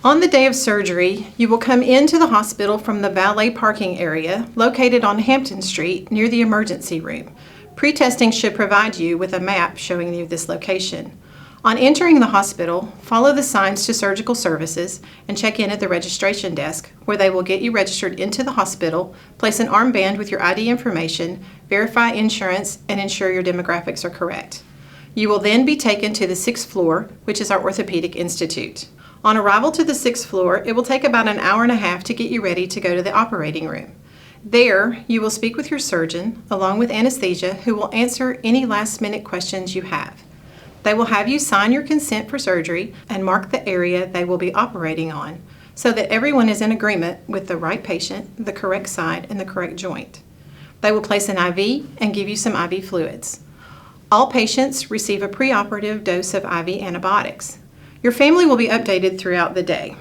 On the day of surgery, you will come into the hospital from the valet parking area located on Hampton Street near the emergency room. Pre-testing should provide you with a map showing you this location. On entering the hospital, follow the signs to surgical services and check in at the registration desk, where they will get you registered into the hospital, place an armband with your ID information, verify insurance, and ensure your demographics are correct. You will then be taken to the 6th floor, which is our Orthopedic Institute. On arrival to the 6th floor, it will take about an hour and a half to get you ready to go to the operating room. There, you will speak with your surgeon, along with anesthesia, who will answer any last-minute questions you have. They will have you sign your consent for surgery and mark the area they will be operating on, so that everyone is in agreement with the right patient, the correct side, and the correct joint. They will place an IV and give you some IV fluids. All patients receive a preoperative dose of IV antibiotics. Your family will be updated throughout the day.